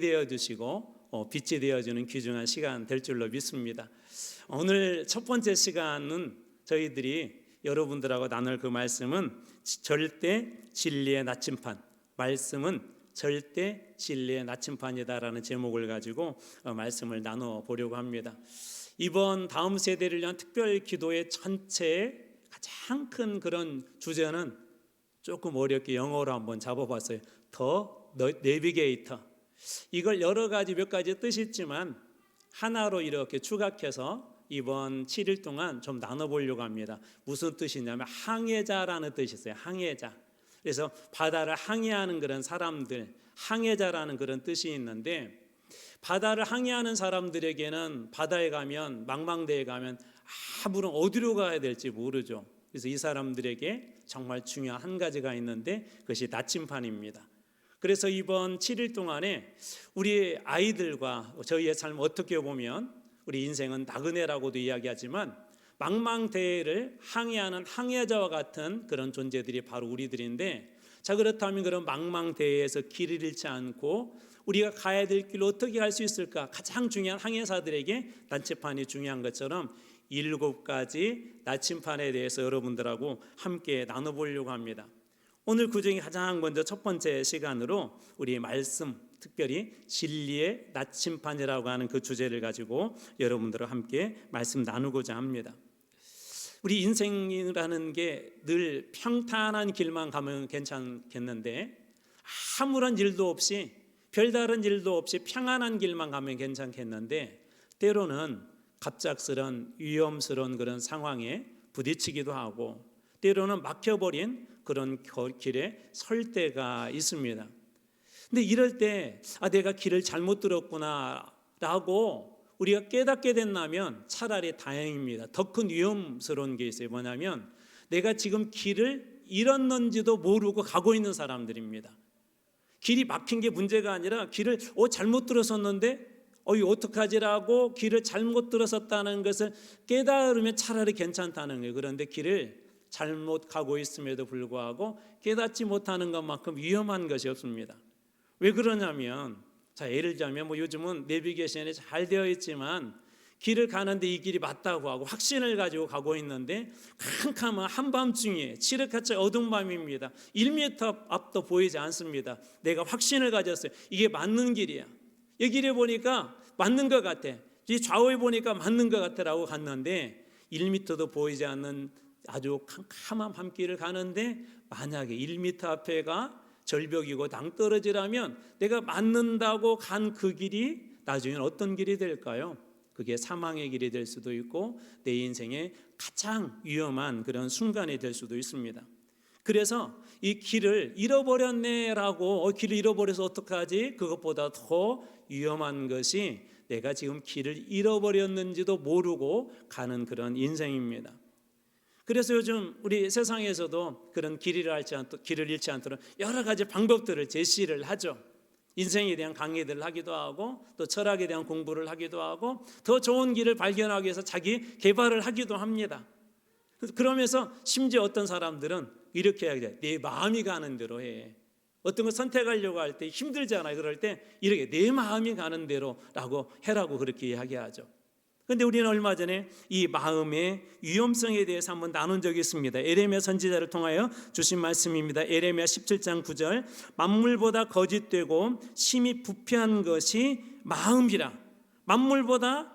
되어주시고 빛이 되어주는 귀중한 시간 될 줄로 믿습니다. 오늘 첫 번째 시간은 저희들이 여러분들하고 나눌 그 말씀은 절대 진리의 나침판, 말씀은 절대 진리의 나침판이다라는 제목을 가지고 말씀을 나눠 보려고 합니다. 이번 다음 세대를 위한 특별 기도의 전체의 가장 큰 그런 주제는 조금 어렵게 영어로 한번 잡아봤어요. 더 내비게이터. 이걸 여러 가지 몇 가지 뜻이 있지만 하나로 이렇게 추각해서 이번 7일 동안 좀 나눠보려고 합니다. 무슨 뜻이냐면 항해자라는 뜻이 있어요. 항해자. 그래서 바다를 항해하는 그런 사람들, 항해자라는 그런 뜻이 있는데, 바다를 항해하는 사람들에게는 바다에 가면, 망망대해에 가면 아무런 어디로 가야 될지 모르죠. 그래서 이 사람들에게 정말 중요한 한 가지가 있는데 그것이 나침판입니다. 그래서 이번 7일 동안에 우리 아이들과 저희의 삶 어떻게 보면 우리 인생은 나그네라고도 이야기하지만 망망대해를 항해하는 항해자와 같은 그런 존재들이 바로 우리들인데, 자 그렇다면 그런 망망대해에서 길을 잃지 않고 우리가 가야 될 길로 어떻게 갈 수 있을까? 가장 중요한 항해사들에게 나침판이 중요한 것처럼 7가지 나침판에 대해서 여러분들하고 함께 나눠보려고 합니다. 오늘 그중에 가장 먼저 첫 번째 시간으로 우리 말씀, 특별히 진리의 나침판이라고 하는 그 주제를 가지고 여러분들과 함께 말씀 나누고자 합니다. 우리 인생이라는 게 늘 평탄한 길만 가면 괜찮겠는데, 아무런 일도 없이 별다른 일도 없이 평안한 길만 가면 괜찮겠는데, 때로는 갑작스런 위험스러운 그런 상황에 부딪히기도 하고 때로는 막혀버린 그런 길에 설 때가 있습니다. 근데 이럴 때 내가 길을 잘못 들었구나 라고 우리가 깨닫게 된다면 차라리 다행입니다. 더 큰 위험스러운 게 있어요. 뭐냐면 내가 지금 길을 잃었는지도 모르고 가고 있는 사람들입니다. 길이 막힌 게 문제가 아니라 길을 잘못 들었었는데 이거 어떡하지라고 길을 잘못 들었었다는 것을 깨달으면 차라리 괜찮다는 거예요. 그런데 길을 잘못 가고 있음에도 불구하고 깨닫지 못하는 것만큼 위험한 것이 없습니다. 왜 그러냐면, 자 예를 들자면 요즘은 내비게이션이 잘 되어 있지만 길을 가는데 이 길이 맞다고 하고 확신을 가지고 가고 있는데 캄캄한 한밤중에 칠흑같이 어두운 밤입니다. 1m 앞도 보이지 않습니다. 내가 확신을 가졌어요. 이게 맞는 길이야. 이 길에 보니까 맞는 것 같아. 이 좌우에 보니까 맞는 것 같아라고 갔는데 1m도 보이지 않는 아주 캄캄한 밤길을 가는데 만약에 1m 앞에가 절벽이고 낭떠러지라면 내가 맞는다고 간 그 길이 나중엔 어떤 길이 될까요? 그게 사망의 길이 될 수도 있고 내 인생의 가장 위험한 그런 순간이 될 수도 있습니다. 그래서 이 길을 잃어버렸네라고 길을 잃어버려서 어떡하지? 그것보다 더 위험한 것이 내가 지금 길을 잃어버렸는지도 모르고 가는 그런 인생입니다. 그래서 요즘 우리 세상에서도 그런 길을 잃지 않도록 여러 가지 방법들을 제시를 하죠. 인생에 대한 강의들을 하기도 하고 또 철학에 대한 공부를 하기도 하고 더 좋은 길을 발견하기 위해서 자기 개발을 하기도 합니다. 그러면서 심지어 어떤 사람들은 이렇게 이야기해요. 내 마음이 가는 대로 해. 어떤 걸 선택하려고 할 때 힘들잖아요. 그럴 때 이렇게 내 마음이 가는 대로라고 해라고 그렇게 이야기하죠. 그런데 우리는 얼마 전에 이 마음의 위험성에 대해서 한번 나눈 적이 있습니다. 에레미야 선지자를 통하여 주신 말씀입니다. 에레미야 17장 9절, 만물보다 거짓되고 심히 부패한 것이 마음이라. 만물보다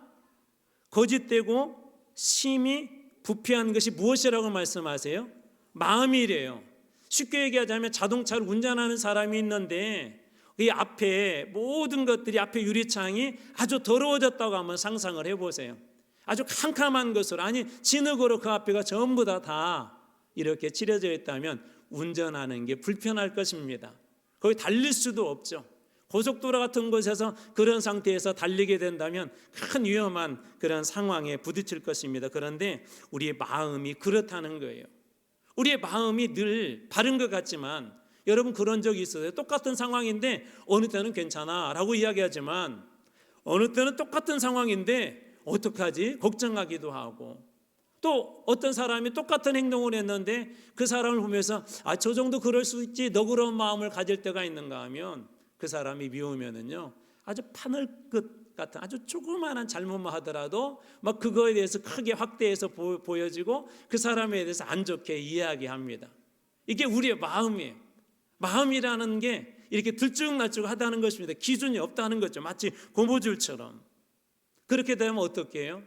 거짓되고 심히 부패한 것이 무엇이라고 말씀하세요? 마음이래요. 쉽게 얘기하자면 자동차를 운전하는 사람이 있는데 이 앞에 모든 것들이, 앞에 유리창이 아주 더러워졌다고 한번 상상을 해보세요. 아주 캄캄한 것으로, 아니 진흙으로 그 앞에가 전부 다 이렇게 칠해져 있다면 운전하는 게 불편할 것입니다. 거기 달릴 수도 없죠. 고속도로 같은 곳에서 그런 상태에서 달리게 된다면 큰 위험한 그런 상황에 부딪힐 것입니다. 그런데 우리의 마음이 그렇다는 거예요. 우리의 마음이 늘 바른 것 같지만, 여러분 그런 적이 있어요. 똑같은 상황인데 어느 때는 괜찮아 라고 이야기하지만 어느 때는 똑같은 상황인데 어떡하지? 걱정하기도 하고, 또 어떤 사람이 똑같은 행동을 했는데 그 사람을 보면서 저 정도 그럴 수 있지, 너 그런 마음을 가질 때가 있는가 하면 그 사람이 미우면은요 아주 파늘끝 같은 아주 조그마한 잘못만 하더라도 막 그거에 대해서 크게 확대해서 보여지고 그 사람에 대해서 안 좋게 이야기합니다. 이게 우리의 마음이에요. 마음이라는 게 이렇게 들쭉날쭉하다는 것입니다. 기준이 없다는 거죠. 마치 고무줄처럼. 그렇게 되면 어떻게 해요?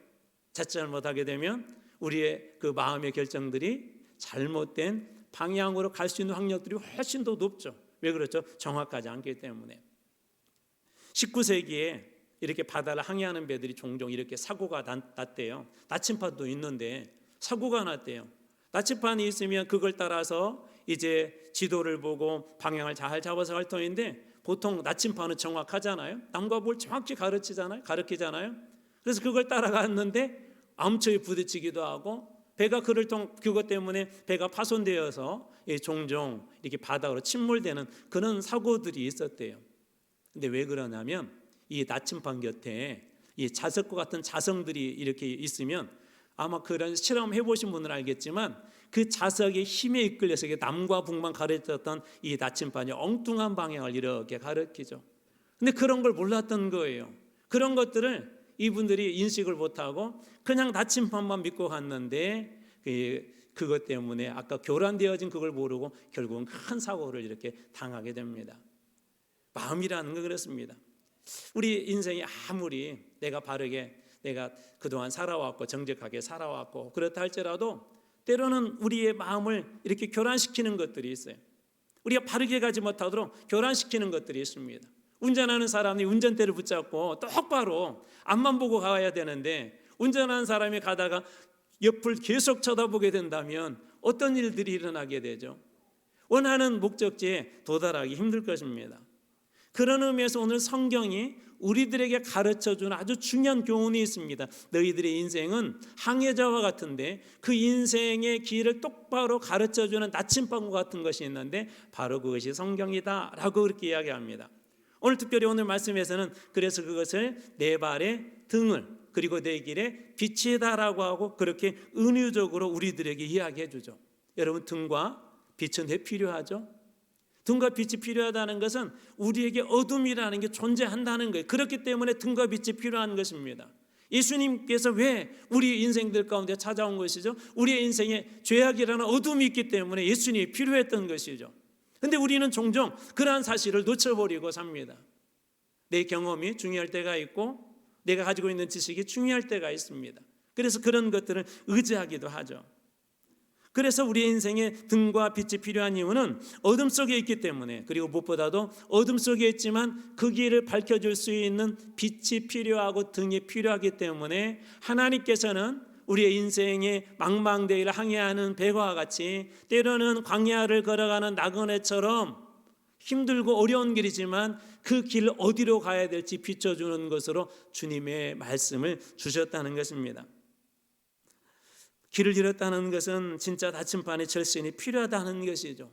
자칫잘못하게 되면 우리의 그 마음의 결정들이 잘못된 방향으로 갈 수 있는 확률들이 훨씬 더 높죠. 왜 그렇죠? 정확하지 않기 때문에. 19세기에 이렇게 바다를 항해하는 배들이 종종 이렇게 사고가 났대요. 나침판도 있는데 사고가 났대요. 나침판이 있으면 그걸 따라서 이제 지도를 보고 방향을 잘 잡아서 갈 터인데 보통 나침판은 정확하잖아요. 남과 뭘 정확히 가르치잖아요. 그래서 그걸 따라갔는데 암초에 부딪히기도 하고 배가 그것 때문에 배가 파손되어서 종종 이렇게 바다로 침몰되는 그런 사고들이 있었대요. 근데 왜 그러냐면 이 나침판 곁에 이 자석과 같은 자성들이 이렇게 있으면 아마 그런 실험 해보신 분은 알겠지만 그 자석의 힘에 이끌려서 남과 북만 가르쳤던 이 나침판이 엉뚱한 방향을 이렇게 가르치죠. 근데 그런 걸 몰랐던 거예요. 그런 것들을 이분들이 인식을 못하고 그냥 나침판만 믿고 갔는데 그것 때문에 아까 교란되어진 그걸 모르고 결국은 큰 사고를 이렇게 당하게 됩니다. 마음이라는 건 그렇습니다. 우리 인생이 아무리 내가 바르게 내가 그동안 살아왔고 정직하게 살아왔고 그렇다 할지라도 때로는 우리의 마음을 이렇게 교란시키는 것들이 있어요. 우리가 바르게 가지 못하도록 교란시키는 것들이 있습니다. 운전하는 사람이 운전대를 붙잡고 똑바로 앞만 보고 가야 되는데 운전하는 사람이 가다가 옆을 계속 쳐다보게 된다면 어떤 일들이 일어나게 되죠? 원하는 목적지에 도달하기 힘들 것입니다. 그런 의미에서 오늘 성경이 우리들에게 가르쳐주는 아주 중요한 교훈이 있습니다. 너희들의 인생은 항해자와 같은데 그 인생의 길을 똑바로 가르쳐주는 나침반과 같은 것이 있는데 바로 그것이 성경이다 라고 그렇게 이야기합니다. 오늘 특별히 오늘 말씀에서는 그래서 그것을 내 발의 등을 그리고 내 길의 빛이다라고 하고 그렇게 은유적으로 우리들에게 이야기해 주죠. 여러분 등과 빛은 왜 필요하죠? 등과 빛이 필요하다는 것은 우리에게 어둠이라는 게 존재한다는 거예요. 그렇기 때문에 등과 빛이 필요한 것입니다. 예수님께서 왜 우리 인생들 가운데 찾아온 것이죠? 우리의 인생에 죄악이라는 어둠이 있기 때문에 예수님이 필요했던 것이죠. 그런데 우리는 종종 그러한 사실을 놓쳐버리고 삽니다. 내 경험이 중요할 때가 있고 내가 가지고 있는 지식이 중요할 때가 있습니다. 그래서 그런 것들을 의지하기도 하죠. 그래서 우리의 인생에 등과 빛이 필요한 이유는 어둠 속에 있기 때문에 그리고 무엇보다도 어둠 속에 있지만 그 길을 밝혀줄 수 있는 빛이 필요하고 등이 필요하기 때문에 하나님께서는 우리의 인생의 망망대해를 항해하는 배와 같이 때로는 광야를 걸어가는 나그네처럼 힘들고 어려운 길이지만 그 길 어디로 가야 될지 비춰주는 것으로 주님의 말씀을 주셨다는 것입니다. 길을 잃었다는 것은 진짜 나침반의 절신이 필요하다는 것이죠.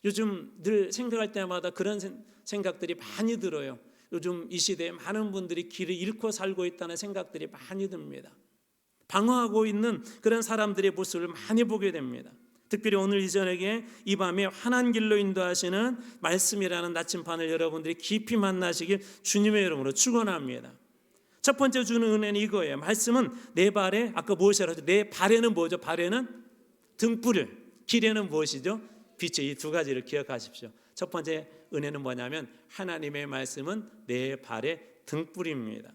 요즘 늘 생각할 때마다 그런 생각들이 많이 들어요. 요즘 이 시대에 많은 분들이 길을 잃고 살고 있다는 생각들이 많이 듭니다. 방황하고 있는 그런 사람들의 모습을 많이 보게 됩니다. 특별히 오늘 이 저녁에 이 밤에 환한 길로 인도하시는 말씀이라는 나침반을 여러분들이 깊이 만나시길 주님의 이름으로 축원합니다. 첫 번째 주는 은혜는 이거예요. 말씀은 내 발에 아까 무엇이라고 했죠? 내 발에는 뭐죠? 발에는 등불을, 길에는 무엇이죠? 빛의 이 두 가지를 기억하십시오. 첫 번째 은혜는 뭐냐면 하나님의 말씀은 내 발의 등불입니다.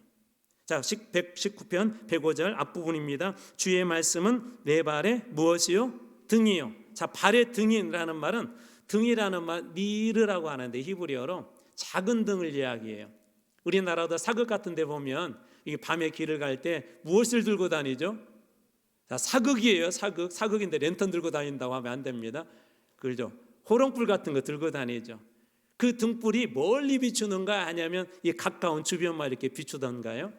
자, 119편 105절 앞부분입니다. 주의 말씀은 내 발에 무엇이요? 등이요. 자, 발의 등이라는 말은 등이라는 말 니르라고 하는데 히브리어로 작은 등을 이야기해요. 우리나라도 사극 같은 데 보면 이 밤에 길을 갈 때 무엇을 들고 다니죠? 자, 사극이에요. 사극인데 랜턴 들고 다닌다고 하면 안 됩니다. 그렇죠? 호롱불 같은 거 들고 다니죠. 그 등불이 멀리 비추는가 아니면 이 가까운 주변만 이렇게 비추던가요?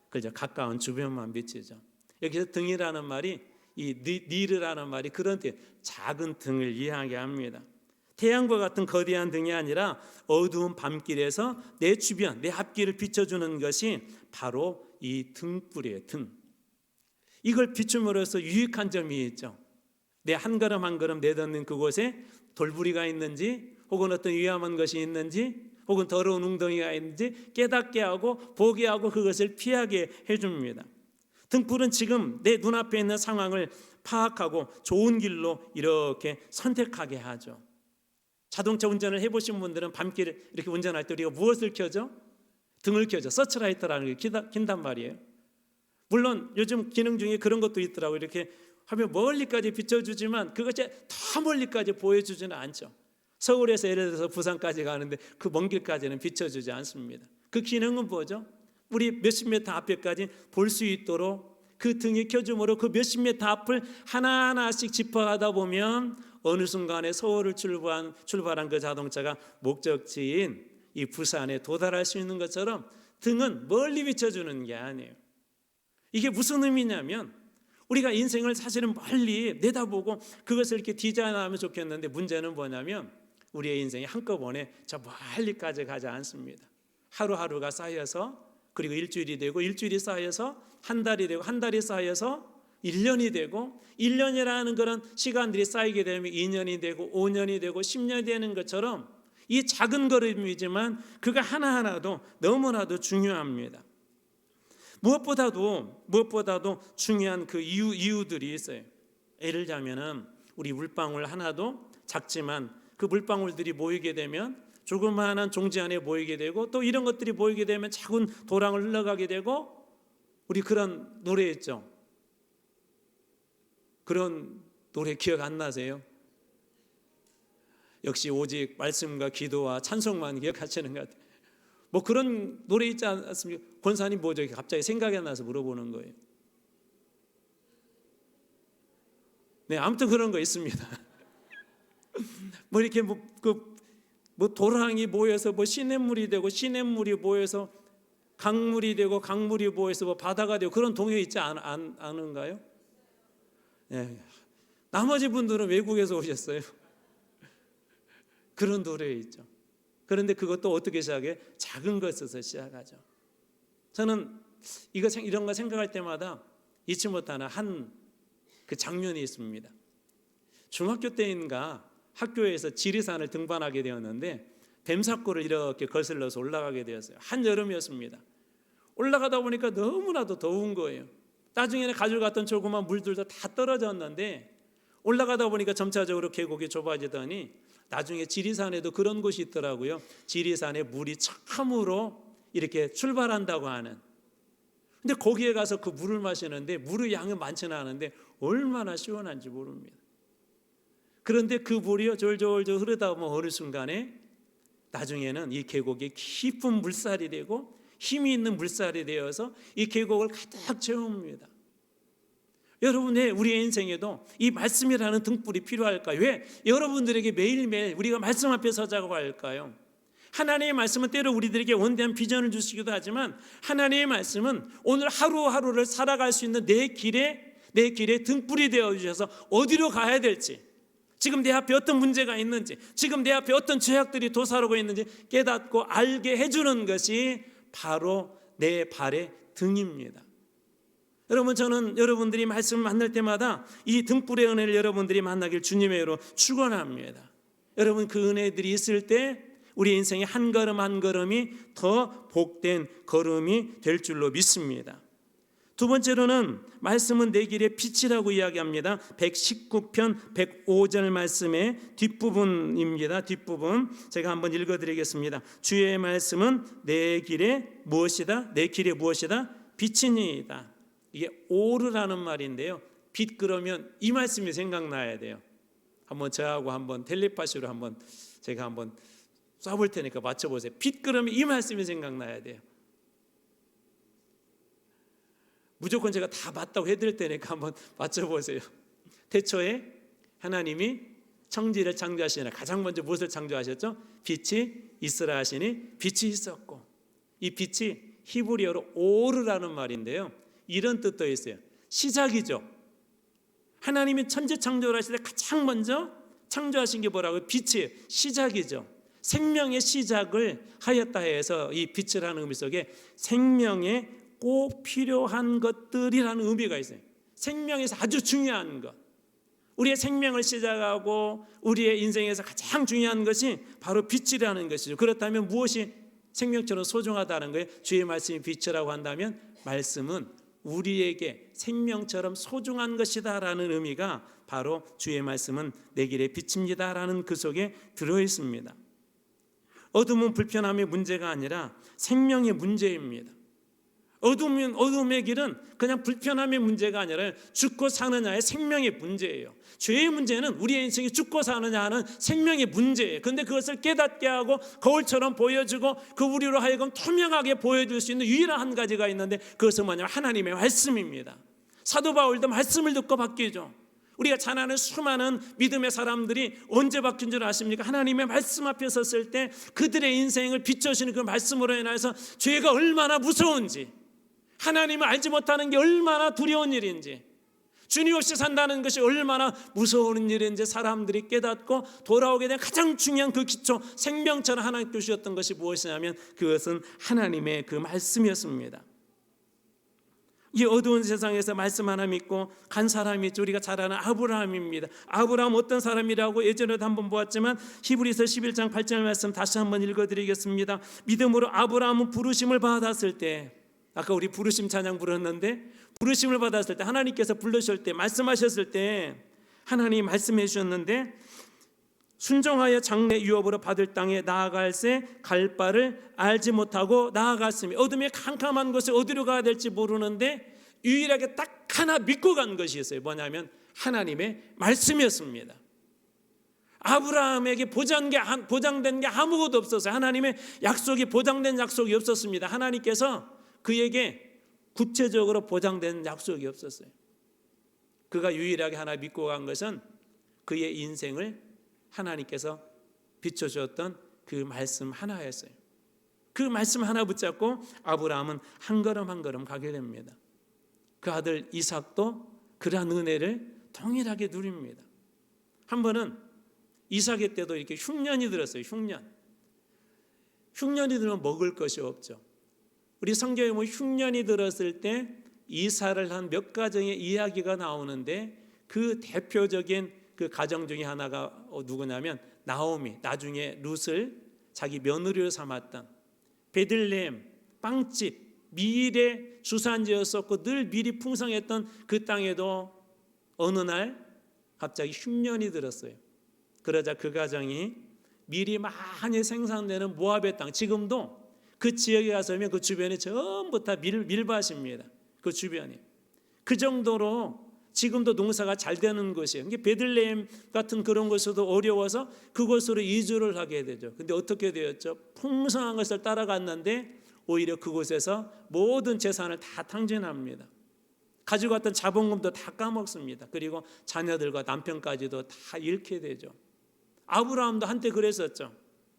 그죠? 가까운 주변만 비추죠. 여기서 등이라는 말이 이 니르라는 말이 그런 때 작은 등을 이야기합니다. 태양과 같은 거대한 등이 아니라 어두운 밤길에서 내 주변, 내 앞길을 비춰주는 것이 바로 이 등불이에요. 등. 이걸 비춤으로써 유익한 점이 있죠. 내 한 걸음 한 걸음 내딛는 그곳에 돌부리가 있는지 혹은 어떤 위험한 것이 있는지 혹은 더러운 웅덩이가 있는지 깨닫게 하고 보게 하고 그것을 피하게 해줍니다. 등불은 지금 내 눈앞에 있는 상황을 파악하고 좋은 길로 이렇게 선택하게 하죠. 자동차 운전을 해보신 분들은 밤길 이렇게 운전할 때 우리가 무엇을 켜죠? 등을 켜죠. 서치라이트라는 게 킨단 말이에요. 물론 요즘 기능 중에 그런 것도 있더라고요. 이렇게 하면 멀리까지 비춰주지만 그것이 더 멀리까지 보여주지는 않죠. 서울에서 예를 들어서 부산까지 가는데 그 먼 길까지는 비춰주지 않습니다. 그 기능은 뭐죠? 우리 몇십 미터 앞에까지 볼 수 있도록 그 등이 켜줌으로 그 몇십 미터 앞을 하나하나씩 짚어가다 보면 어느 순간에 서울을 출발한 그 자동차가 목적지인 이 부산에 도달할 수 있는 것처럼 등은 멀리 비춰주는 게 아니에요. 이게 무슨 의미냐면 우리가 인생을 사실은 멀리 내다보고 그것을 이렇게 디자인하면 좋겠는데 문제는 뭐냐면 우리의 인생이 한꺼번에 저 멀리까지 가지 않습니다. 하루하루가 쌓여서 그리고 일주일이 되고 일주일이 쌓여서 한 달이 되고 한 달이 쌓여서 1년이 되고 1년이라는 그런 시간들이 쌓이게 되면 2년이 되고 5년이 되고 10년이 되는 것처럼 이 작은 걸음이지만 그가 하나하나도 너무나도 중요합니다. 무엇보다도 중요한 그 이유들이 있어요. 예를 들자면은 우리 물방울 하나도 작지만 그 물방울들이 모이게 되면 조그마한 종지 안에 모이게 되고 또 이런 것들이 모이게 되면 작은 도랑을 흘러가게 되고 우리 그런 노래 있죠. 그런 노래 기억 안 나세요? 역시 오직 말씀과 기도와 찬송만 기억하시는 것 같아요. 뭐 그런 노래 있지 않습니까? 권사님 뭐죠? 갑자기 생각이 안 나서 물어보는 거예요. 네, 아무튼 그런 거 있습니다. 뭐 이렇게 뭐 도랑이 모여서 뭐 시냇물이 되고 시냇물이 모여서 강물이 되고 강물이 모여서 뭐 바다가 되고 그런 동요 있지 않은가요? 네. 나머지 분들은 외국에서 오셨어요. 그런 노래 있죠. 그런데 그것도 어떻게 시작해? 작은 것에서 시작하죠. 저는 이런 거 생각할 때마다 잊지 못하는 한 그 장면이 있습니다. 중학교 때인가 학교에서 지리산을 등반하게 되었는데 뱀사골을 이렇게 거슬러서 올라가게 되었어요. 한여름이었습니다. 올라가다 보니까 너무나도 더운 거예요. 나중에는 가져갔던 조그만 물들도 다 떨어졌는데 올라가다 보니까 점차적으로 계곡이 좁아지더니 나중에 지리산에도 그런 곳이 있더라고요. 지리산에 물이 참으로 이렇게 출발한다고 하는. 근데 거기에 가서 그 물을 마시는데 물의 양은 많지는 않은데 얼마나 시원한지 모릅니다. 그런데 그 물이 졸졸 흐르다 보면 어느 순간에 나중에는 이 계곡이 깊은 물살이 되고 힘이 있는 물살이 되어서 이 계곡을 가득 채웁니다. 여러분, 왜 우리의 인생에도 이 말씀이라는 등불이 필요할까요? 왜 여러분들에게 매일매일 우리가 말씀 앞에 서자고 할까요? 하나님의 말씀은 때로 우리들에게 원대한 비전을 주시기도 하지만 하나님의 말씀은 오늘 하루하루를 살아갈 수 있는 내 길에 등불이 되어주셔서 어디로 가야 될지, 지금 내 앞에 어떤 문제가 있는지, 지금 내 앞에 어떤 죄악들이 도사르고 있는지 깨닫고 알게 해주는 것이 바로 내 발의 등입니다. 여러분, 저는 여러분들이 말씀을 만날 때마다 이 등불의 은혜를 여러분들이 만나길 주님의 이름으로 축원합니다. 여러분, 그 은혜들이 있을 때 우리 인생의 한 걸음 한 걸음이 더 복된 걸음이 될 줄로 믿습니다. 두 번째로는 말씀은 내 길의 빛이라고 이야기합니다. 119편 105절 말씀의 뒷부분입니다. 뒷부분 제가 한번 읽어드리겠습니다. 주의 말씀은 내 길의 무엇이다? 내 길의 무엇이다? 빛이니이다. 이게 오르라는 말인데요. 빛 그러면 이 말씀이 생각나야 돼요. 한번 저하고 한번 텔레파시로 한번 제가 한번 쏴볼 테니까 맞춰보세요. 빛 그러면 이 말씀이 생각나야 돼요. 무조건 제가 다 맞다고 해드릴 테니까 한번 맞춰보세요. 태초에 하나님이 청지를 창조하시나 가장 먼저 무엇을 창조하셨죠? 빛이 있으라 하시니 빛이 있었고, 이 빛이 히브리어로 오르라는 말인데요. 이런 뜻도 있어요. 시작이죠. 하나님이 천지 창조를 하실 때 가장 먼저 창조하신 게 뭐라고요? 빛이 시작이죠. 생명의 시작을 하였다 해서 이 빛이라는 의미 속에 생명에 꼭 필요한 것들이라는 의미가 있어요. 생명에서 아주 중요한 것. 우리의 생명을 시작하고 우리의 인생에서 가장 중요한 것이 바로 빛이라는 것이죠. 그렇다면 무엇이 생명처럼 소중하다는 거예요? 주의 말씀이 빛이라고 한다면 말씀은 우리에게 생명처럼 소중한 것이다라는 의미가 바로 주의 말씀은 내 길의 빛입니다라는 그 속에 들어있습니다. 어둠은 불편함의 문제가 아니라 생명의 문제입니다. 어둠의 길은 그냥 불편함의 문제가 아니라 죽고 사느냐의 생명의 문제예요. 죄의 문제는 우리의 인생이 죽고 사느냐 하는 생명의 문제예요. 그런데 그것을 깨닫게 하고 거울처럼 보여주고 그 우리로 하여금 투명하게 보여줄 수 있는 유일한 한 가지가 있는데 그것은 뭐냐면 하나님의 말씀입니다. 사도 바울도 말씀을 듣고 바뀌죠. 우리가 잘 아는 수많은 믿음의 사람들이 언제 바뀐 줄 아십니까? 하나님의 말씀 앞에 섰을 때 그들의 인생을 비춰주시는 그 말씀으로 인해서 죄가 얼마나 무서운지, 하나님을 알지 못하는 게 얼마나 두려운 일인지, 주님 없이 산다는 것이 얼마나 무서운 일인지 사람들이 깨닫고 돌아오게 된 가장 중요한 그 기초, 생명처럼 하나님께 주셨던 것이 무엇이냐면 그것은 하나님의 그 말씀이었습니다. 이 어두운 세상에서 말씀 하나 믿고 간 사람이 있죠. 우리가 잘 아는 아브라함입니다. 아브라함 어떤 사람이라고 예전에도 한번 보았지만 히브리서 11장 8절 말씀 다시 한번 읽어드리겠습니다. 믿음으로 아브라함은 부르심을 받았을 때, 아까 우리 부르심 찬양 부르는데 부르심을 받았을 때 하나님께서 부르실 때 말씀하셨을 때 하나님이 말씀해 주셨는데 순종하여 장래 유업으로 받을 땅에 나아갈새 갈 바를 알지 못하고 나아갔으며 어둠의 캄캄한 곳에 어디로 가야 될지 모르는데 유일하게 딱 하나 믿고 간 것이 있어요. 뭐냐면 하나님의 말씀이었습니다. 아브라함에게 보장된 게 아무것도 없었어요. 하나님의 약속이 보장된 약속이 없었습니다. 하나님께서 그에게 구체적으로 보장된 약속이 없었어요. 그가 유일하게 하나 믿고 간 것은 그의 인생을 하나님께서 비춰주었던 그 말씀 하나였어요. 그 말씀 하나 붙잡고 아브라함은 한 걸음 한 걸음 가게 됩니다. 그 아들 이삭도 그러한 은혜를 동일하게 누립니다. 한 번은 이삭의 때도 이렇게 흉년이 들었어요. 흉년이 들면 먹을 것이 없죠. 우리 성경에 보면 흉년이 들었을 때 이삭을 한 몇 가정의 이야기가 나오는데 그 대표적인 그 가정 중에 하나가 누구냐면 나오미, 나중에 룻을 자기 며느리로 삼았던 베들레헴 빵집 밀의 주산지였었고 늘 밀이 풍성했던 그 땅에도 어느 날 갑자기 흉년이 들었어요. 그러자 그 가정이 밀이 많이 생산되는 모압의 땅, 지금도 그 지역에 가서면 그 주변이 전부 다 밀밭입니다. 그 주변이 그 정도로 지금도 농사가 잘 되는 곳이에요. 베들레헴 같은 그런 곳에도 어려워서 그곳으로 이주를 하게 되죠. 근데 어떻게 되었죠? 풍성한 것을 따라갔는데 오히려 그곳에서 모든 재산을 다 탕진합니다. 가지고 왔던 자본금도 다 까먹습니다. 그리고 자녀들과 남편까지도 다 잃게 되죠. 아브라함도 한때 그랬었죠.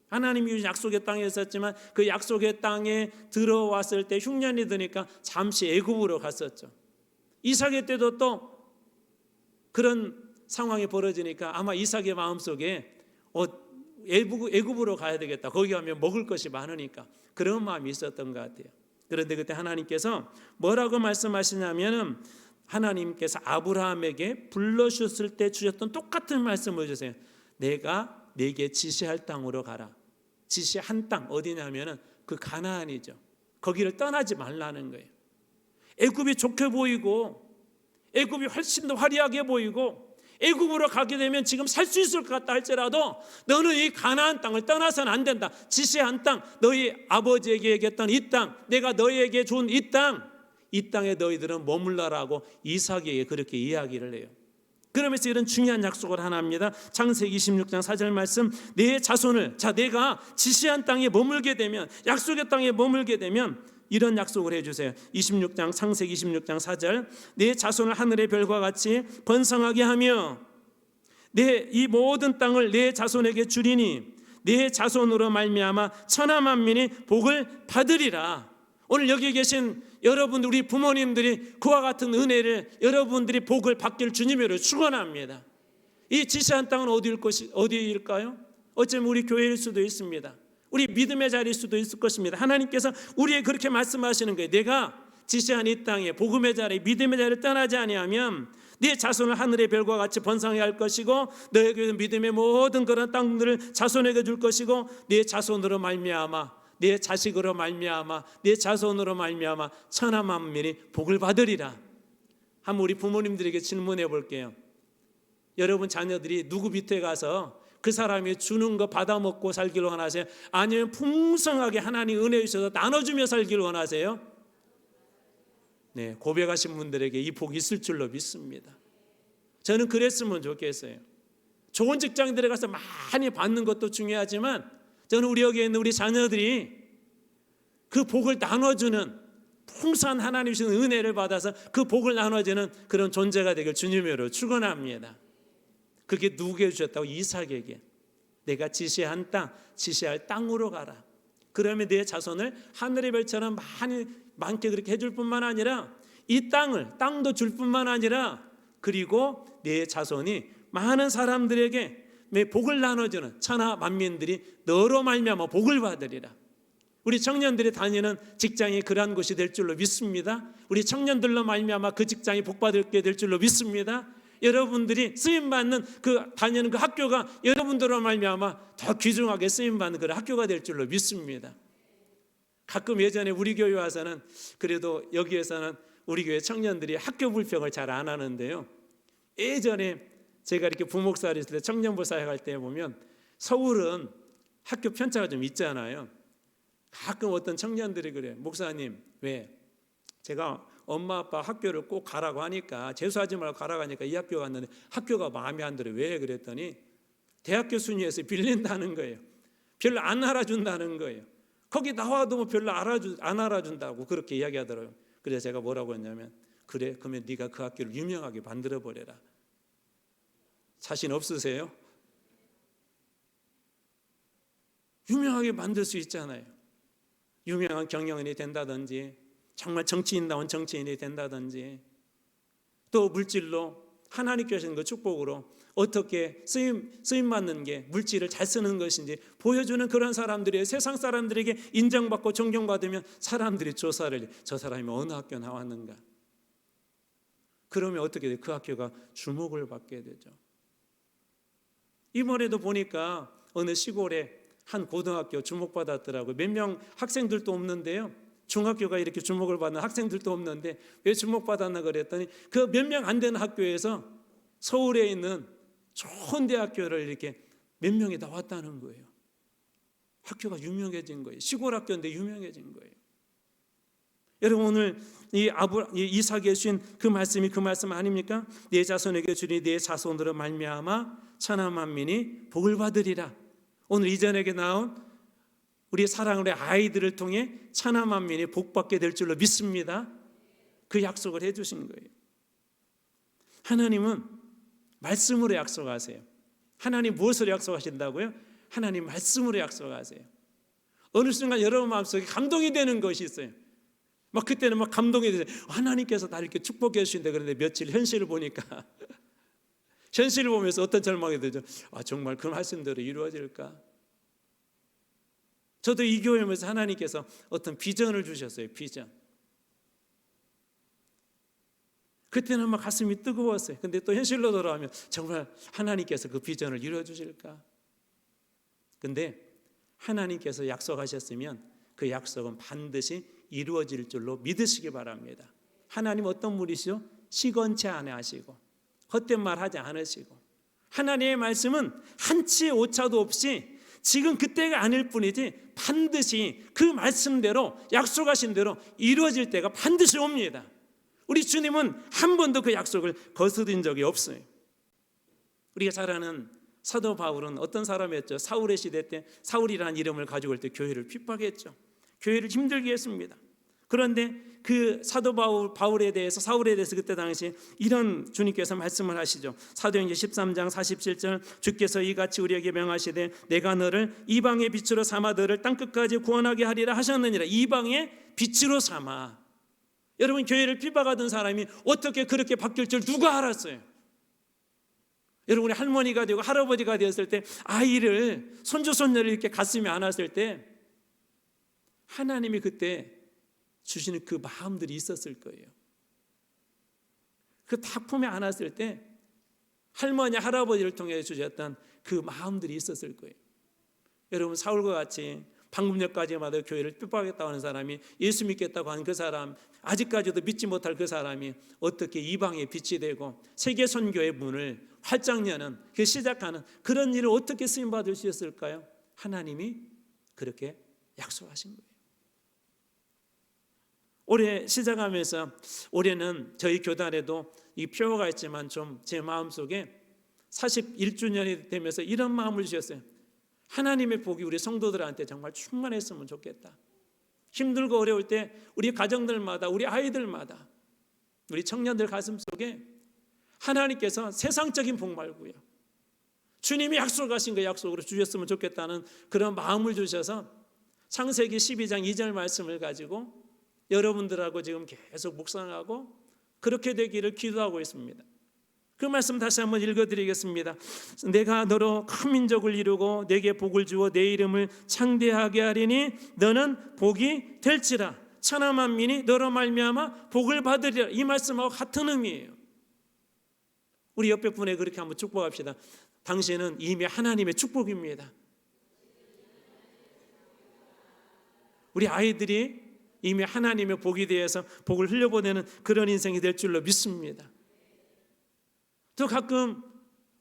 하나님이 주신 약속의 땅에 있었지만 그 약속의 땅에 들어왔을 때 흉년이 드니까 잠시 애굽으로 갔었죠. 이삭의 때도 또 그런 상황이 벌어지니까 아마 이삭의 마음속에 애굽으로 가야 되겠다. 거기 가면 먹을 것이 많으니까 그런 마음이 있었던 것 같아요. 그런데 그때 하나님께서 뭐라고 말씀하시냐면 하나님께서 아브라함에게 불러주셨을 때 주셨던 똑같은 말씀을 주세요. 내가 네게 지시할 땅으로 가라. 지시한 땅 어디냐면은 그 가나안이죠. 거기를 떠나지 말라는 거예요. 애굽이 좋게 보이고 애굽이 훨씬 더 화려하게 보이고 애굽으로 가게 되면 지금 살 수 있을 것 같다 할지라도 너는 이 가나안 땅을 떠나서는 안 된다. 지시한 땅, 너희 아버지에게 얘기했던 이 땅, 내가 너희에게 준 이 땅에 너희들은 머물러라고 이삭에게 그렇게 이야기를 해요. 그러면서 이런 중요한 약속을 하나 합니다. 창세기 26장 4절 말씀, 내 자손을, 내가 지시한 땅에 머물게 되면, 약속의 땅에 머물게 되면 이런 약속을 해주세요. 창세기 26장 4절, 내 자손을 하늘의 별과 같이 번성하게 하며 내 이 모든 땅을 내 자손에게 주리니 내 자손으로 말미암아 천하 만민이 복을 받으리라. 오늘 여기 계신 여러분들, 우리 부모님들이 그와 같은 은혜를, 여러분들이 복을 받기를 주님으로 축원합니다. 이 지시한 땅은 어디일까요? 어쩌면 우리 교회일 수도 있습니다. 우리 믿음의 자리일 수도 있을 것입니다. 하나님께서 우리에게 그렇게 말씀하시는 거예요. 내가 지시한 이 땅에 복음의 자리, 믿음의 자리를 떠나지 아니하면 네 자손을 하늘의 별과 같이 번성하게 할 것이고 너에게 믿음의 모든 그런 땅들을 자손에게 줄 것이고 네 자손으로 말미암아 네 자식으로 말미암아 네 자손으로 말미암아 천하 만민이 복을 받으리라. 한번 우리 부모님들에게 질문해 볼게요. 여러분 자녀들이 누구 밑에 가서 그 사람이 주는 거 받아먹고 살기를 원하세요? 아니면 풍성하게 하나님 은혜 주셔서 나눠주며 살기를 원하세요? 네, 고백하신 분들에게 이 복이 있을 줄로 믿습니다. 저는 그랬으면 좋겠어요. 좋은 직장들에 가서 많이 받는 것도 중요하지만 저는 우리 여기에 있는 우리 자녀들이 그 복을 나눠주는 풍성한 하나님 주신 은혜를 받아서 그 복을 나눠주는 그런 존재가 되길 주님으로 축원합니다. 그게 누구에게 주셨다고? 이삭에게. 내가 지시한 땅, 지시할 땅으로 가라. 그러면 내 자손을 하늘의 별처럼 많게 그렇게 해줄 뿐만 아니라 이 땅도 줄 뿐만 아니라 그리고 내 자손이 많은 사람들에게 복을 나눠주는 천하 만민들이 너로 말미암아 복을 받으리라. 우리 청년들이 다니는 직장이 그러한 곳이 될 줄로 믿습니다. 우리 청년들로 말미암아 그 직장이 복받게 될 줄로 믿습니다. 여러분들이 쓰임받는 다니는 그 학교가 여러분들로 말미암아 더 귀중하게 쓰임받는 그런 학교가 될 줄로 믿습니다. 가끔 예전에 우리 교회 와서는 그래도 여기에서는 우리 교회 청년들이 학교 불평을 잘 안 하는데요. 예전에 제가 이렇게 부목사를 했을 때 청년부 사역할 때 보면 서울은 학교 편차가 좀 있잖아요. 가끔 어떤 청년들이 그래요. 목사님, 왜? 제가 엄마 아빠 학교를 꼭 가라고 하니까 재수하지 말고 가라고 하니까 이 학교 갔는데 학교가 마음에 안 들어요. 왜? 그랬더니 대학교 순위에서 빌린다는 거예요. 별로 안 알아준다는 거예요. 거기 나와도 뭐 별로 안 알아준다고 그렇게 이야기하더라고요. 그래서 제가 뭐라고 했냐면 그래, 그러면 네가 그 학교를 유명하게 만들어버려라. 자신 없으세요? 유명하게 만들 수 있잖아요. 유명한 경영인이 된다든지 정말 정치인다운 정치인이 된다든지 또 물질로 하나님께 주신 그 축복으로 어떻게 쓰임 받는 게 물질을 잘 쓰는 것인지 보여주는 그런 사람들이 세상 사람들에게 인정받고 존경받으면 사람들이 조사를 저 사람이 어느 학교 나왔는가. 그러면 어떻게 돼요? 그 학교가 주목을 받게 되죠. 이번에도 보니까 어느 시골에 한 고등학교 주목받았더라고요. 몇 명 학생들도 없는데요. 중학교가 이렇게 주목을 받는 학생들도 없는데 왜 주목받았나 그랬더니 그 몇 명 안 되는 학교에서 서울에 있는 좋은 대학교를 이렇게 몇 명이 나왔다는 거예요. 학교가 유명해진 거예요. 시골 학교인데 유명해진 거예요. 여러분 오늘 이삭에 주신 그 말씀이 그 말씀 아닙니까? 네 자손에게 주니 네 자손으로 말미암아 천하 만민이 복을 받으리라. 오늘 이전에게 나온 우리 사랑하는 아이들을 통해 천하 만민이 복받게 될 줄로 믿습니다. 그 약속을 해주신 거예요. 하나님은 말씀으로 약속하세요. 하나님 무엇으로 약속하신다고요? 하나님 말씀으로 약속하세요. 어느 순간 여러분 마음속에 감동이 되는 것이 있어요. 막 그때는 막 감동이 되세요. 하나님께서 나 이렇게 축복해 주신다. 그런데 며칠 현실을 보니까 현실을 보면서 어떤 절망이 들죠. 정말 그 말씀대로 이루어질까? 저도 이 교회 오면서 하나님께서 어떤 비전을 주셨어요. 비전. 그때는 막 가슴이 뜨거웠어요. 근데 또 현실로 돌아오면 정말 하나님께서 그 비전을 이루어 주실까? 근데 하나님께서 약속하셨으면 그 약속은 반드시 이루어질 줄로 믿으시기 바랍니다. 하나님 어떤 분이시죠? 시건치 않으시고 헛된 말 하지 않으시고 하나님의 말씀은 한치의 오차도 없이 지금 그때가 아닐 뿐이지 반드시 그 말씀대로 약속하신 대로 이루어질 때가 반드시 옵니다. 우리 주님은 한 번도 그 약속을 거스른 적이 없어요. 우리가 잘 아는 사도 바울은 어떤 사람이었죠? 사울의 시대 때 사울이라는 이름을 가지고 올 때 교회를 핍박했죠. 교회를 힘들게 했습니다. 그런데 그 사도 바울에 대해서 사울에 대해서 그때 당시 이런 주님께서 말씀을 하시죠. 사도행전 13장 47절 주께서 이같이 우리에게 명하시되 내가 너를 이방의 빛으로 삼아 너를 땅끝까지 구원하게 하리라 하셨느니라. 이방의 빛으로 삼아. 여러분 교회를 핍박하던 사람이 어떻게 그렇게 바뀔 줄 누가 알았어요? 여러분 우리 할머니가 되고 할아버지가 되었을 때 아이를 손주손녀를 이렇게 가슴에 안았을 때 하나님이 그때 주시는 그 마음들이 있었을 거예요. 그 딱 품에 안았을 때 할머니, 할아버지를 통해 주셨던 그 마음들이 있었을 거예요. 여러분, 사울과 같이 방금전까지마다 교회를 핍박했다고 하는 사람이, 예수 믿겠다고 하는 그 사람, 아직까지도 믿지 못할 그 사람이 어떻게 이방의 빛이 되고 세계 선교의 문을 활짝 여는, 그 시작하는 그런 일을 어떻게 쓰임 받을 수 있었을까요? 하나님이 그렇게 약속하신 거예요. 올해 시작하면서, 올해는 저희 교단에도 이 표가 있지만 좀 제 마음속에 41주년이 되면서 이런 마음을 주셨어요. 하나님의 복이 우리 성도들한테 정말 충만했으면 좋겠다. 힘들고 어려울 때 우리 가정들마다, 우리 아이들마다, 우리 청년들 가슴 속에 하나님께서 세상적인 복 말고요, 주님이 약속하신 그 약속으로 주셨으면 좋겠다는 그런 마음을 주셔서 창세기 12장 2절 말씀을 가지고 여러분들하고 지금 계속 묵상하고 그렇게 되기를 기도하고 있습니다. 그 말씀 다시 한번 읽어드리겠습니다. 내가 너로 큰 민족을 이루고 내게 복을 주어 내 이름을 창대하게 하리니 너는 복이 될지라. 천하 만민이 너로 말미암아 복을 받으리라. 이 말씀하고 같은 의미예요. 우리 옆에 분에 그렇게 한번 축복합시다. 당신은 이미 하나님의 축복입니다. 우리 아이들이 이미 하나님의 복이 되어서 복을 흘려보내는 그런 인생이 될 줄로 믿습니다. 또 가끔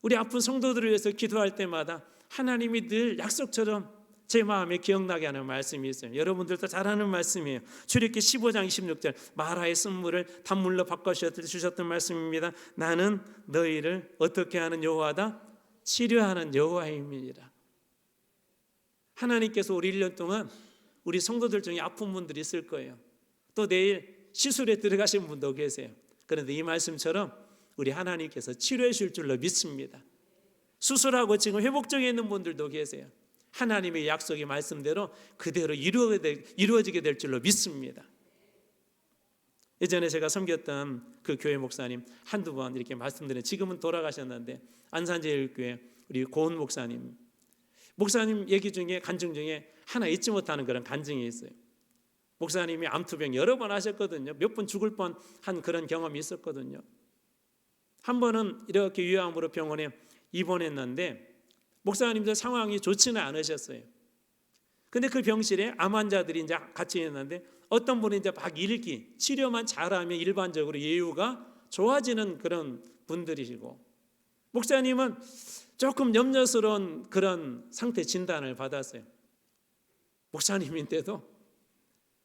우리 아픈 성도들을 위해서 기도할 때마다 하나님이 늘 약속처럼 제 마음에 기억나게 하는 말씀이 있어요. 여러분들도 잘 아는 말씀이에요. 출애굽기 15장 26절, 마라의 쓴물을 단물로 바꿔 주셨던 말씀입니다. 나는 너희를 어떻게 하는 여호와다? 치료하는 여호와임이니라. 하나님께서 우리 1년 동안 우리 성도들 중에 아픈 분들이 있을 거예요. 또 내일 시술에 들어가신 분도 계세요. 그런데 이 말씀처럼 우리 하나님께서 치료해 줄 줄로 믿습니다. 수술하고 지금 회복 중에 있는 분들도 계세요. 하나님의 약속의 말씀대로 그대로 이루어지게 될 줄로 믿습니다. 예전에 제가 섬겼던 그 교회 목사님 한두 번 이렇게 말씀드린, 지금은 돌아가셨는데 안산제일교회 우리 고은 목사님 얘기 중에, 간증 중에 하나 잊지 못하는 그런 간증이 있어요. 목사님이 암투병 여러 번 하셨거든요. 몇 번 죽을 뻔한 그런 경험이 있었거든요. 한 번은 이렇게 유암으로 병원에 입원했는데 목사님도 상황이 좋지는 않으셨어요. 근데 그 병실에 암 환자들이 이제 같이 있는데 어떤 분은 이제 막 일기, 치료만 잘하면 일반적으로 예후가 좋아지는 그런 분들이시고, 목사님은 조금 염려스러운 그런 상태 진단을 받았어요. 목사님인데도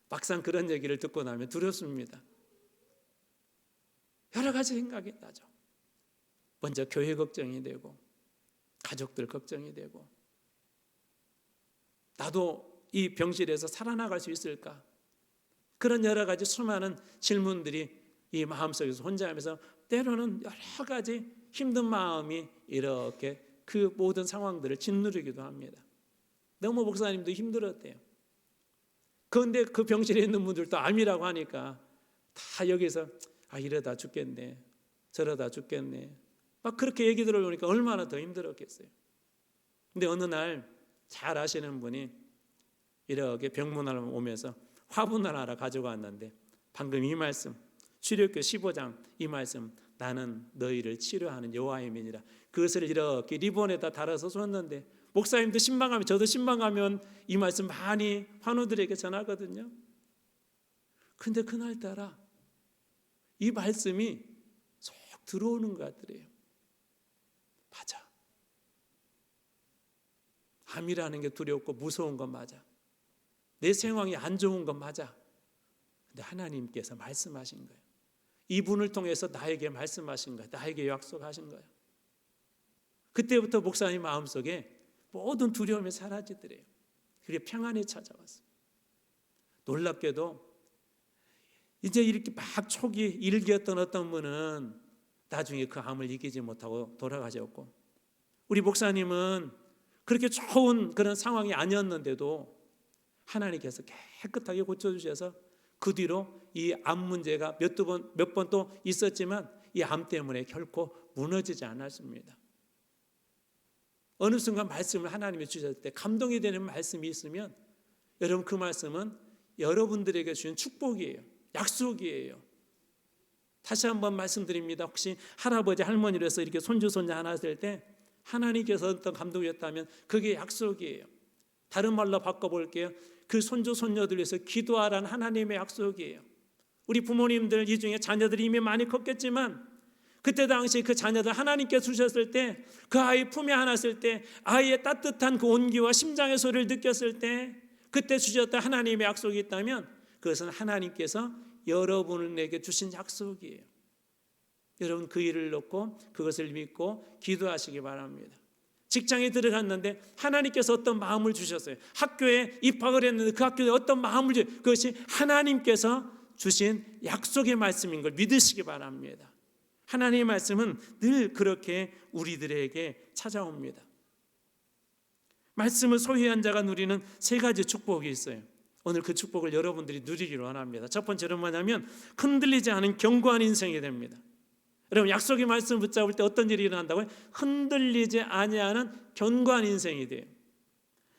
막상 그런 얘기를 듣고 나면 두렵습니다. 여러 가지 생각이 나죠. 먼저 교회 걱정이 되고, 가족들 걱정이 되고, 나도 이 병실에서 살아나갈 수 있을까? 그런 여러 가지 수많은 질문들이 이 마음속에서 혼자 하면서 때로는 여러 가지 힘든 마음이 이렇게 그 모든 상황들을 짓누르기도 합니다. 너무 목사님도 힘들었대요. 그런데 그 병실에 있는 분들도 암이라고 하니까 다 여기서 이러다 죽겠네, 저러다 죽겠네, 막 그렇게 얘기 들어보니까 얼마나 더 힘들었겠어요. 근데 어느 날 잘 아시는 분이 이렇게 병문안을 오면서 화분을 하나 가지고 왔는데 방금 이 말씀, 출애굽기 15장 이 말씀, 나는 너희를 치료하는 여호와임이니라, 그것을 이렇게 리본에다 달아서 줬는데 목사님도 신방하면, 저도 신방하면 이 말씀 많이 환우들에게 전하거든요. 근데 그날따라 이 말씀이 쏙 들어오는 것 같더래요. 맞아, 암이라는 게 두렵고 무서운 건 맞아, 내 상황이 안 좋은 건 맞아. 근데 하나님께서 말씀하신 거예요. 이분을 통해서 나에게 말씀하신 거예요. 나에게 약속하신 거예요. 그때부터 목사님 마음속에 모든 두려움이 사라지더래요. 그게 평안이 찾아왔어요. 놀랍게도 이제 이렇게 막 초기 일기였던 어떤 분은 나중에 그 암을 이기지 못하고 돌아가셨고, 우리 목사님은 그렇게 좋은 그런 상황이 아니었는데도 하나님께서 깨끗하게 고쳐주셔서 그 뒤로 이 암 문제가 몇 번 또 있었지만 이 암 때문에 결코 무너지지 않았습니다. 어느 순간 말씀을 하나님이 주셨을 때 감동이 되는 말씀이 있으면 여러분, 그 말씀은 여러분들에게 주신 축복이에요. 약속이에요. 다시 한번 말씀드립니다. 혹시 할아버지 할머니로서 이렇게 손주 손자 하나 있을 때 하나님께서 어떤 감동이었다면 그게 약속이에요. 다른 말로 바꿔볼게요. 그 손주 손녀들 위해서 기도하라는 하나님의 약속이에요. 우리 부모님들 이 중에 자녀들이 이미 많이 컸겠지만 그때 당시 그 자녀들 하나님께 주셨을 때, 그 아이 품에 안았을 때, 아이의 따뜻한 그 온기와 심장의 소리를 느꼈을 때 그때 주셨던 하나님의 약속이 있다면 그것은 하나님께서 여러분에게 주신 약속이에요. 여러분 그 일을 놓고 그것을 믿고 기도하시기 바랍니다. 직장에 들어갔는데 하나님께서 어떤 마음을 주셨어요. 학교에 입학을 했는데 그 학교에 어떤 마음을 주셨어요. 그것이 하나님께서 주신 약속의 말씀인 걸 믿으시기 바랍니다. 하나님의 말씀은 늘 그렇게 우리들에게 찾아옵니다. 말씀을 소유한 자가 누리는 세 가지 축복이 있어요. 오늘 그 축복을 여러분들이 누리기를 원합니다. 첫 번째는 뭐냐면 흔들리지 않은 견고한 인생이 됩니다. 여러분 약속의 말씀을 붙잡을 때 어떤 일이 일어난다고요? 흔들리지 아니하는 견고한 인생이 돼요.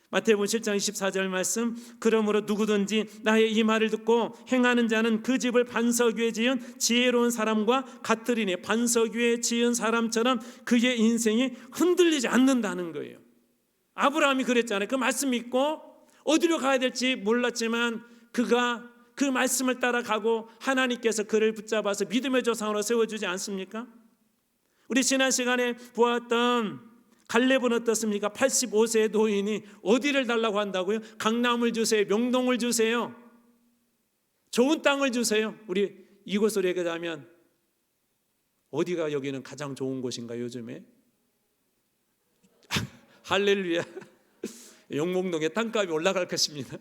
마태복음 7장 24절 말씀, 그러므로 누구든지 나의 이 말을 듣고 행하는 자는 그 집을 반석 위에 지은 지혜로운 사람과 같으리니, 반석 위에 지은 사람처럼 그의 인생이 흔들리지 않는다는 거예요. 아브라함이 그랬잖아요. 그 말씀 믿고 어디로 가야 될지 몰랐지만 그가 그 말씀을 따라가고 하나님께서 그를 붙잡아서 믿음의 조상으로 세워주지 않습니까? 우리 지난 시간에 보았던 갈렙은 어떻습니까? 85세의 노인이 어디를 달라고 한다고요? 강남을 주세요. 명동을 주세요. 좋은 땅을 주세요. 우리 이곳으로 얘기하면 어디가 여기는 가장 좋은 곳인가 요즘에? 할렐루야. 용몽동에 땅값이 올라갈 것입니다.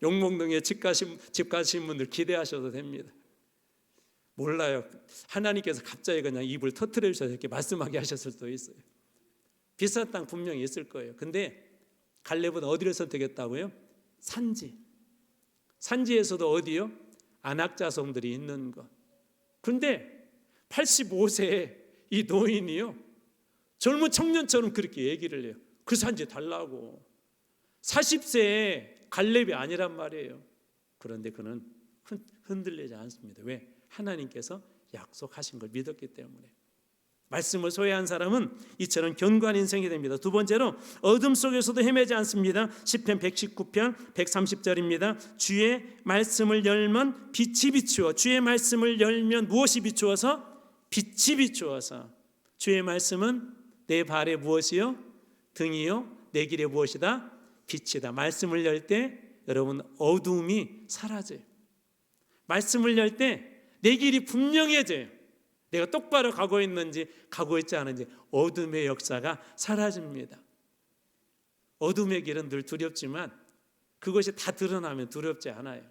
용몽동에 집 가신 분들 기대하셔도 됩니다. 몰라요. 하나님께서 갑자기 그냥 입을 터뜨려 주셔서 이렇게 말씀하게 하셨을 수도 있어요. 비싼 땅 분명히 있을 거예요. 근데 갈렙은 어디를 선택했다고요? 산지. 산지에서도 어디요? 안악자손들이 있는 것. 그런데 85세의 이 노인이요, 젊은 청년처럼 그렇게 얘기를 해요. 그 산지 달라고. 40세의 갈렙이 아니란 말이에요. 그런데 그는 흔들리지 않습니다. 왜? 하나님께서 약속하신 걸 믿었기 때문에. 말씀을 소유한 사람은 이처럼 견고한 인생이 됩니다. 두 번째로 어둠 속에서도 헤매지 않습니다. 시편 119편 130절입니다. 주의 말씀을 열면 빛이 비추어. 주의 말씀을 열면 무엇이 비추어서? 빛이 비추어서. 주의 말씀은 내 발에 무엇이요? 등이요. 내 길에 무엇이다? 빛이다. 말씀을 열 때 여러분 어둠이 사라져요. 말씀을 열 때 내 길이 분명해져요. 내가 똑바로 가고 있는지 가고 있지 않은지 어둠의 역사가 사라집니다. 어둠의 길은 늘 두렵지만 그것이 다 드러나면 두렵지 않아요.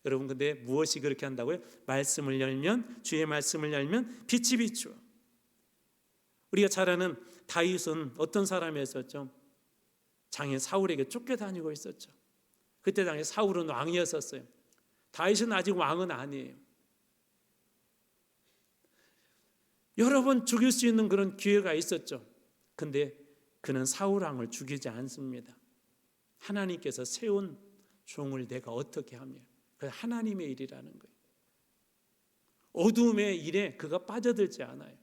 여러분 근데 무엇이 그렇게 한다고요? 말씀을 열면, 주의 말씀을 열면 빛이 비추어. 우리가 잘 아는 다윗은 어떤 사람이었었죠? 장인 사울에게 쫓겨다니고 있었죠. 그때 당시 사울은 왕이었었어요. 다윗은 아직 왕은 아니에요. 여러 번 죽일 수 있는 그런 기회가 있었죠. 근데 그는 사울 왕을 죽이지 않습니다. 하나님께서 세운 종을 내가 어떻게 하며, 그 하나님의 일이라는 거예요. 어둠의 일에 그가 빠져들지 않아요.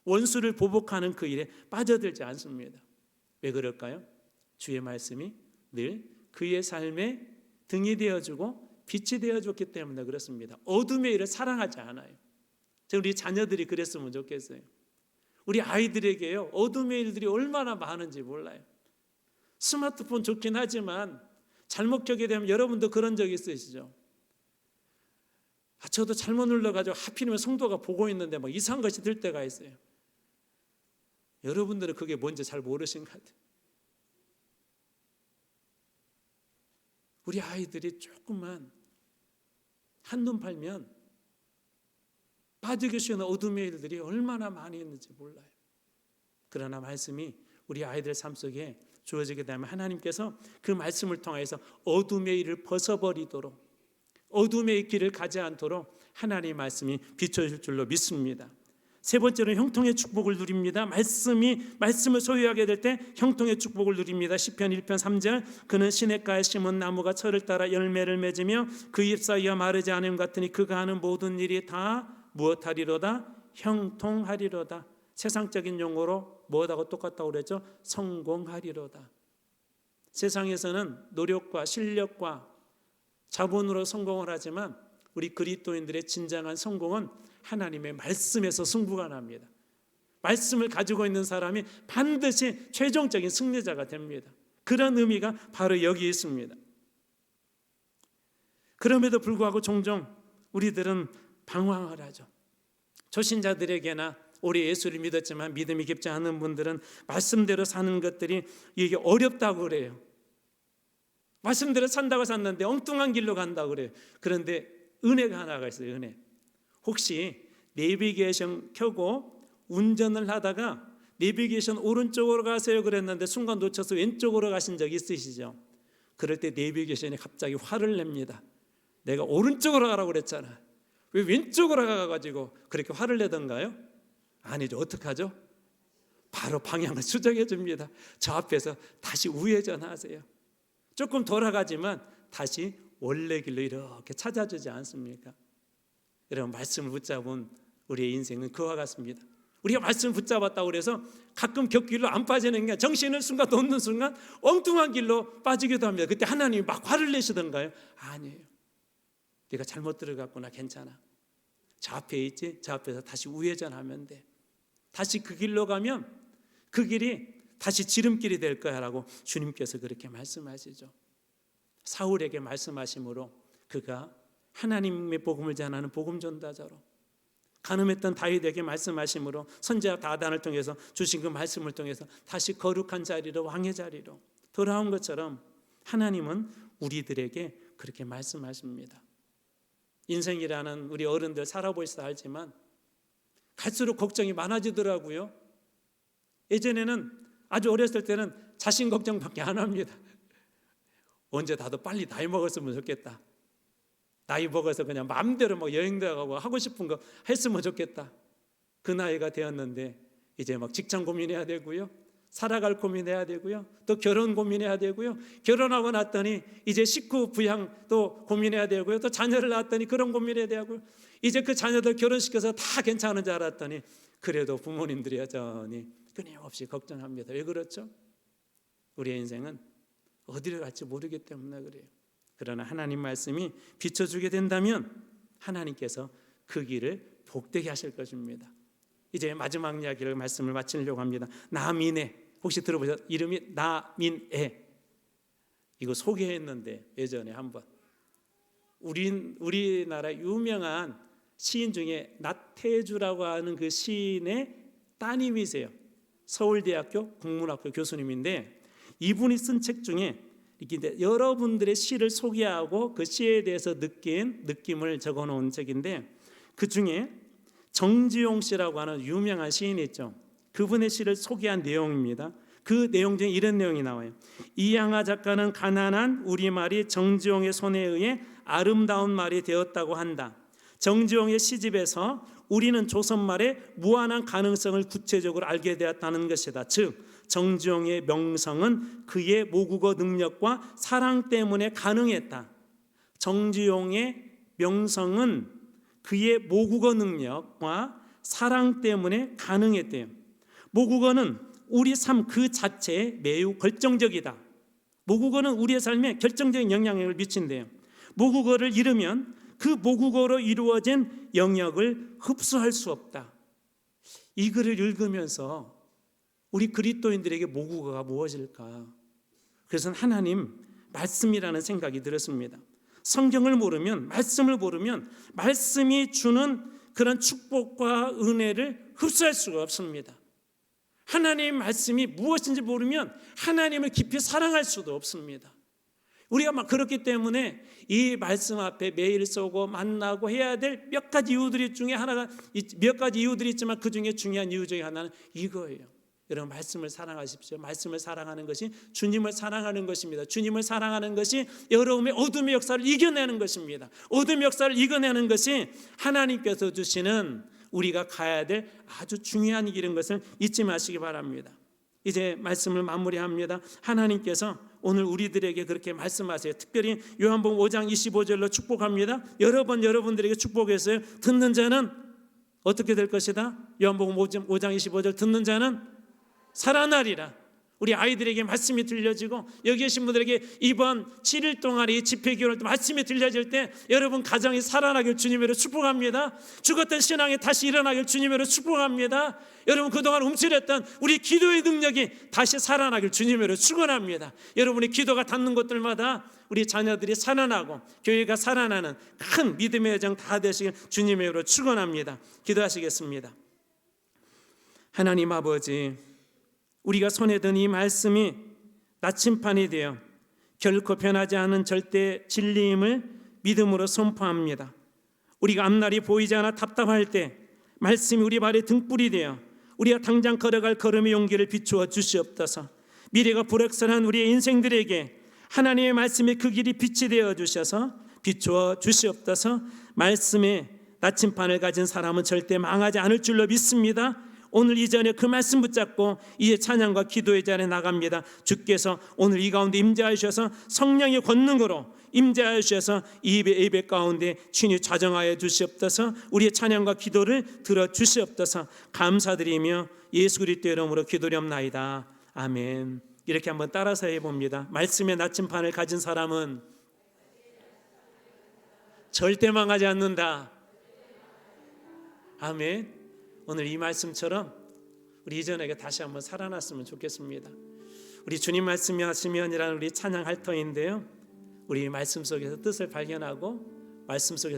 원수를 보복하는 그 일에 빠져들지 않습니다. 왜 그럴까요? 주의 말씀이 늘 그의 삶에 등이 되어주고 빛이 되어줬기 때문에 그렇습니다. 어둠의 일을 사랑하지 않아요. 우리 자녀들이 그랬으면 좋겠어요. 우리 아이들에게요, 어둠의 일들이 얼마나 많은지 몰라요. 스마트폰 좋긴 하지만 잘못 켜게 되면 여러분도 그런 적 있으시죠? 저도 잘못 눌러가지고 하필이면 성도가 보고 있는데 막 이상한 것이 들 때가 있어요. 여러분들은 그게 뭔지 잘 모르신 것 같아요. 우리 아이들이 조금만 한눈 팔면 빠지기 쉬운 어둠의 일들이 얼마나 많이 있는지 몰라요. 그러나 말씀이 우리 아이들 삶 속에 주어지게 되면 하나님께서 그 말씀을 통해서 어둠의 일을 벗어버리도록, 어둠의 길을 가지 않도록 하나님의 말씀이 비춰줄 줄로 믿습니다. 세 번째로 형통의 축복을 누립니다. 말씀을 소유하게 될 때 형통의 축복을 누립니다. 시편 1편 3절 그는 시냇가에 심은 나무가 철을 따라 열매를 맺으며 그 잎사귀가 마르지 않음 같으니 그가 하는 모든 일이 다 무엇하리로다? 형통하리로다. 세상적인 용어로 무엇하고 똑같다고 그랬죠? 성공하리로다. 세상에서는 노력과 실력과 자본으로 성공을 하지만 우리 그리스도인들의 진정한 성공은 하나님의 말씀에서 승부가 납니다. 말씀을 가지고 있는 사람이 반드시 최종적인 승리자가 됩니다. 그런 의미가 바로 여기 있습니다. 그럼에도 불구하고 종종 우리들은 방황을 하죠. 초신자들에게나 오래 예수를 믿었지만 믿음이 깊지 않은 분들은 말씀대로 사는 것들이 이게 어렵다고 그래요. 말씀대로 산다고 샀는데 엉뚱한 길로 간다고 그래요. 그런데 은혜가 하나가 있어요. 은혜. 혹시 내비게이션 켜고 운전을 하다가 내비게이션 오른쪽으로 가세요 그랬는데 순간 놓쳐서 왼쪽으로 가신 적 있으시죠? 그럴 때 내비게이션이 갑자기 화를 냅니다. 내가 오른쪽으로 가라고 그랬잖아. 왜 왼쪽으로 가가지고 그렇게 화를 내던가요? 아니죠. 어떡하죠? 바로 방향을 수정해 줍니다. 저 앞에서 다시 우회전하세요. 조금 돌아가지만 다시 원래 길로 이렇게 찾아주지 않습니까? 여러분, 말씀을 붙잡은 우리의 인생은 그와 같습니다. 우리가 말씀을 붙잡았다고 해서 가끔 곁길로 안 빠지는 게 정신을 순간 놓는 순간 엉뚱한 길로 빠지기도 합니다. 그때 하나님이 막 화를 내시던가요? 아니에요. 네가 잘못 들어갔구나. 괜찮아. 저 앞에 있지? 저 앞에서 다시 우회전하면 돼. 다시 그 길로 가면 그 길이 다시 지름길이 될 거야 라고 주님께서 그렇게 말씀하시죠. 사울에게 말씀하심으로 그가 하나님의 복음을 전하는 복음 전도자로, 간음했던 다윗에게 말씀하심으로 선지자 다단을 통해서 주신 그 말씀을 통해서 다시 거룩한 자리로, 왕의 자리로 돌아온 것처럼 하나님은 우리들에게 그렇게 말씀하십니다. 인생이라는 우리 어른들 살아보시다 알지만 갈수록 걱정이 많아지더라고요. 예전에는 아주 어렸을 때는 자신 걱정밖에 안 합니다. 언제 나도 빨리 나이 먹었으면 좋겠다. 나이 먹어서 그냥 마음대로 막 여행도 가고 하고 싶은 거 했으면 좋겠다. 그 나이가 되었는데 이제 막 직장 고민해야 되고요, 살아갈 고민해야 되고요, 또 결혼 고민해야 되고요, 결혼하고 났더니 이제 식구 부양도 고민해야 되고요, 또 자녀를 낳았더니 그런 고민해야 되고요, 이제 그 자녀들 결혼시켜서 다 괜찮은 줄 알았더니 그래도 부모님들이 여전히 끊임없이 걱정합니다. 왜 그렇죠? 우리의 인생은 어디를 갈지 모르기 때문에 그래요. 그러나 하나님 말씀이 비춰주게 된다면 하나님께서 그 길을 복되게 하실 것입니다. 이제 마지막 이야기를 말씀을 마치려고 합니다. 나민에, 혹시 들어보셨어요? 이름이 나민에. 이거 소개했는데 예전에 한번 우리나라 유명한 시인 중에 나태주라고 하는 그 시인의 따님이세요. 서울대학교 국문학부 교수님인데 이분이 쓴 책 중에 이렇게 여러분들의 시를 소개하고 그 시에 대해서 느낀 느낌을 적어놓은 책인데, 그 중에 정지용 씨라고 하는 유명한 시인이 있죠. 그분의 시를 소개한 내용입니다. 그 내용 중에 이런 내용이 나와요. 이양하 작가는 가난한 우리말이 정지용의 손에 의해 아름다운 말이 되었다고 한다. 정지용의 시집에서 우리는 조선말의 무한한 가능성을 구체적으로 알게 되었다는 것이다. 즉 정지용의 명성은 그의 모국어 능력과 사랑 때문에 가능했다. 정지용의 명성은 그의 모국어 능력과 사랑 때문에 가능했대요. 모국어는 우리 삶 그 자체에 매우 결정적이다. 모국어는 우리의 삶에 결정적인 영향력을 미친대요. 모국어를 잃으면 그 모국어로 이루어진 영역을 흡수할 수 없다. 이 글을 읽으면서 우리 그리스도인들에게 모국어가 무엇일까? 그래서 하나님 말씀이라는 생각이 들었습니다. 성경을 모르면, 말씀을 모르면 말씀이 주는 그런 축복과 은혜를 흡수할 수가 없습니다. 하나님의 말씀이 무엇인지 모르면 하나님을 깊이 사랑할 수도 없습니다. 우리가 막 그렇기 때문에 이 말씀 앞에 매일 쏘고 만나고 해야 될 몇 가지 이유들이 중에 하나가, 몇 가지 이유들이 있지만 그 중에 중요한 이유 중에 하나는 이거예요. 여러분, 말씀을 사랑하십시오. 말씀을 사랑하는 것이 주님을 사랑하는 것입니다. 주님을 사랑하는 것이 여러분의 어둠의 역사를 이겨내는 것입니다. 어둠의 역사를 이겨내는 것이 하나님께서 주시는 우리가 가야 될 아주 중요한 길인 것을 잊지 마시기 바랍니다. 이제 말씀을 마무리합니다. 하나님께서 오늘 우리들에게 그렇게 말씀하세요. 특별히 요한복음 5장 25절로 축복합니다. 여러 번 여러분들에게 축복했어요. 듣는 자는 어떻게 될 것이다? 요한복음 5장 25절 듣는 자는 살아나리라. 우리 아이들에게 말씀이 들려지고 여기 계신 분들에게 이번 7일 동안 이 집회기원을 말씀이 들려질 때 여러분 가정이 살아나길 주님으로 축복합니다. 죽었던 신앙이 다시 일어나길 주님으로 축복합니다. 여러분 그동안 움츠렸던 우리 기도의 능력이 다시 살아나길 주님으로 축원합니다. 여러분의 기도가 닿는 곳들마다 우리 자녀들이 살아나고 교회가 살아나는 큰 믿음의 여정 다 되시길 주님으로 축원합니다. 기도하시겠습니다. 하나님 아버지, 우리가 손에 든 이 말씀이 나침판이 되어 결코 변하지 않은 절대 진리임을 믿음으로 선포합니다. 우리가 앞날이 보이지 않아 답답할 때 말씀이 우리 발에 등불이 되어 우리가 당장 걸어갈 걸음의 용기를 비추어 주시옵소서. 미래가 불확실한 우리의 인생들에게 하나님의 말씀이 그 길이 빛이 되어 주셔서 비추어 주시옵소서. 말씀의 나침판을 가진 사람은 절대 망하지 않을 줄로 믿습니다. 오늘 이전에 그 말씀 붙잡고 이제 찬양과 기도의 자리에 나갑니다. 주께서 오늘 이 가운데 임재하셔서 성령의 권능으로 임재하셔서 이 예배 가운데 친히 좌정하여 주시옵소서. 우리의 찬양과 기도를 들어주시옵소서. 감사드리며 예수 그리스도의 이름으로 기도렵나이다. 아멘. 이렇게 한번 따라서 해봅니다. 말씀의 나침판을 가진 사람은 절대 망하지 않는다. 아멘. 오늘 이 말씀처럼 우리 이전에게 다시 한번 살아났으면 좋겠습니다. 우리 주님 말씀이 하시면이라는 우리 찬양 할터인데요. 우리 말씀 속에서 뜻을 발견하고 말씀 속에서